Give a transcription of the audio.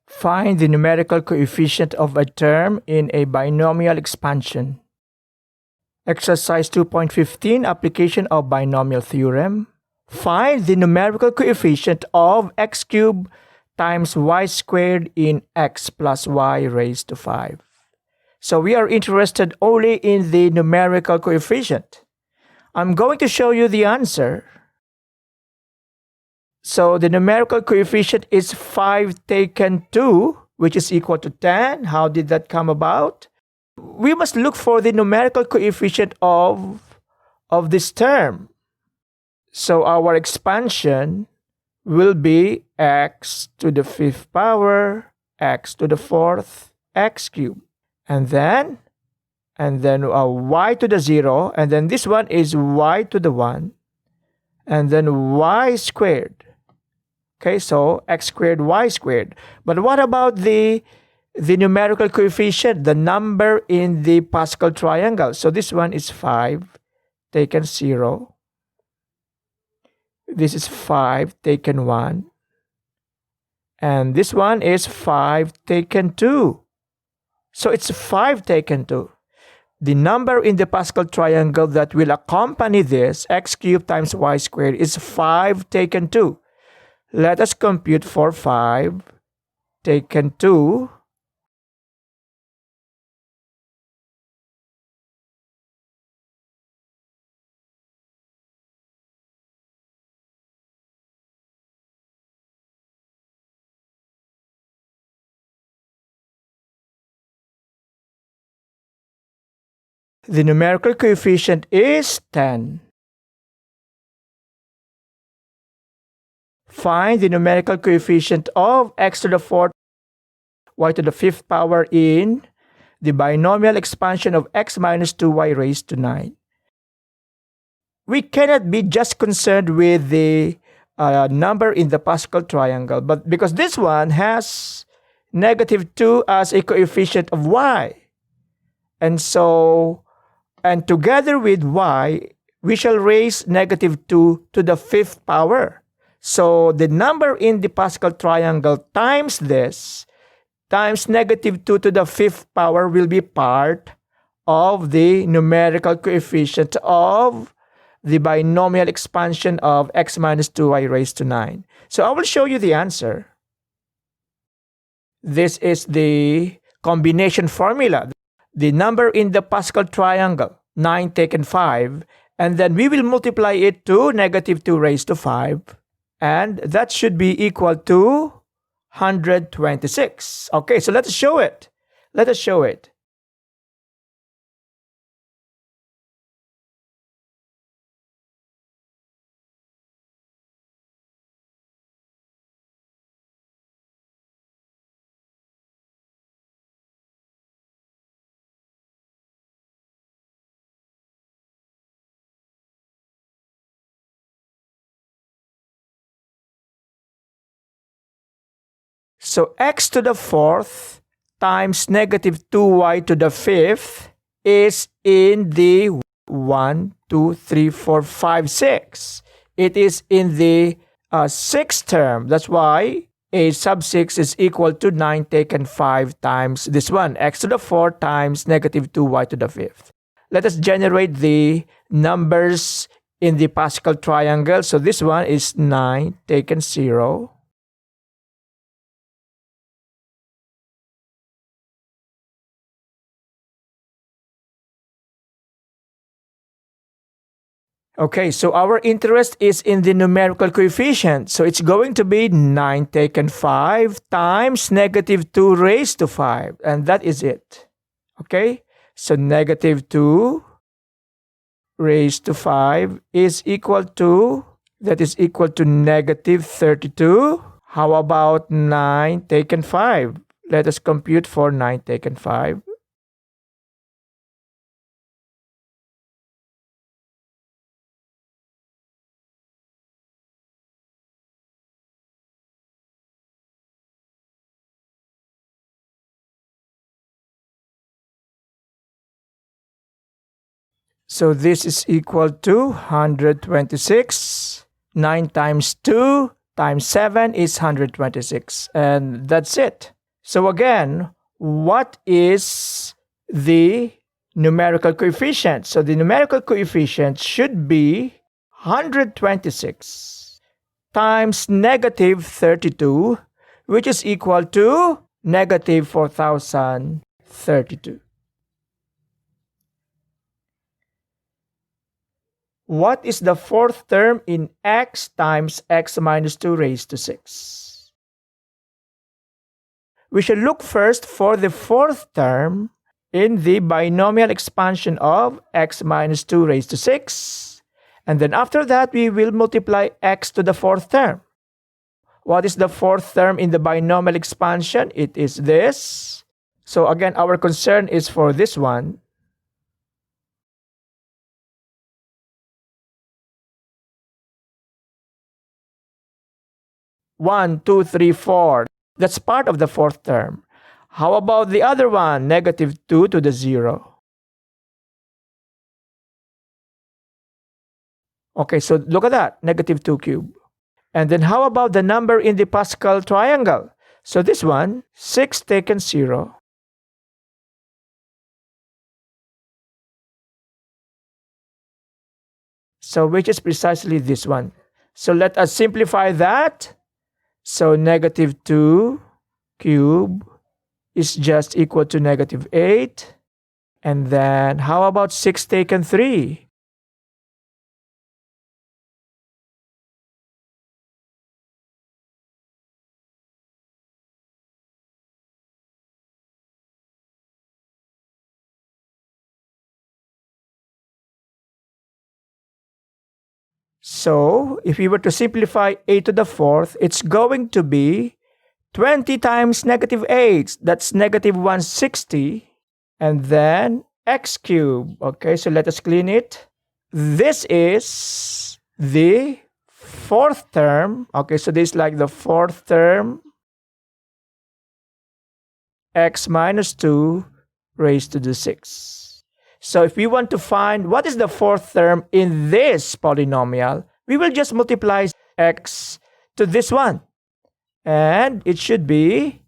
Find the numerical coefficient of a term in a binomial expansion. Exercise 2.15, application of binomial theorem. Find the numerical coefficient of x cubed times y squared in x plus y raised to 5. So we are interested only in the numerical coefficient. I'm going to show you the answer. So the numerical coefficient is 5 taken 2, which is equal to 10. How did that come about? We must look for the numerical coefficient of this term. So our expansion will be x to the 5th power, x to the 4th, x cubed. And then y to the 0, and then this one is y to the 1, and then y squared. Okay, so x squared, y squared. But what about the numerical coefficient, the number in the Pascal triangle? So this one is 5 taken 0. This is 5 taken 1. And this one is 5 taken 2. So it's 5 taken 2. The number in the Pascal triangle that will accompany this, x cubed times y squared, is 5 taken 2. Let us compute for 5 taken 2. The numerical coefficient is 10. Find the numerical coefficient of x to the 4th, y to the 5th power in the binomial expansion of x minus 2y raised to 9. We cannot be just concerned with the number in the Pascal triangle, but because this one has negative 2 as a coefficient of y. And together with y, we shall raise negative 2 to the 5th power. So the number in the Pascal triangle times this, times negative 2 to the 5th power, will be part of the numerical coefficient of the binomial expansion of x minus 2y raised to 9. So I will show you the answer. This is the combination formula. The number in the Pascal triangle, 9 taken 5, and then we will multiply it to negative 2 raised to 5. And that should be equal to 126. Okay, so let us show it. Let us show it. So x to the 4th times negative 2y to the 5th is in the 1, 2, 3, 4, 5, 6. It is in the 6th term. That's why a sub 6 is equal to 9 taken 5 times this one, x to the 4th times negative 2y to the 5th. Let us generate the numbers in the Pascal triangle. So this one is 9 taken 0. Okay, so our interest is in the numerical coefficient. So it's going to be 9 taken 5 times negative 2 raised to 5. And that is it. Okay, so negative 2 raised to 5 is equal to, that is equal to negative 32. How about 9 taken 5? Let us compute for 9 taken 5. So this is equal to 126. 9 times 2 times 7 is 126. And that's it. So again, what is the numerical coefficient? So the numerical coefficient should be 126 times negative 32, which is equal to negative 4032. What is the fourth term in x times x minus 2 raised to 6? We should look first for the fourth term in the binomial expansion of x minus 2 raised to 6. And then after that, we will multiply x to the fourth term. What is the fourth term in the binomial expansion? It is this. So again, our concern is for this one. 1, 2, 3, 4. That's part of the fourth term. How about the other one? Negative 2 to the 0. Okay, so look at that. Negative 2 cubed. And then how about the number in the Pascal triangle? So this one, 6 taken 0. So which is precisely this one. So let us simplify that. So negative 2 cubed is just equal to negative 8. And then how about 6 taken 3? So if we were to simplify a to the fourth, it's going to be 20 times negative 8. That's negative 160. And then x cubed. Okay, so let us clean it. This is the fourth term. Okay, so this is like the fourth term. X minus 2 raised to the 6. So if we want to find what is the fourth term in this polynomial, we will just multiply x to this one. And it should be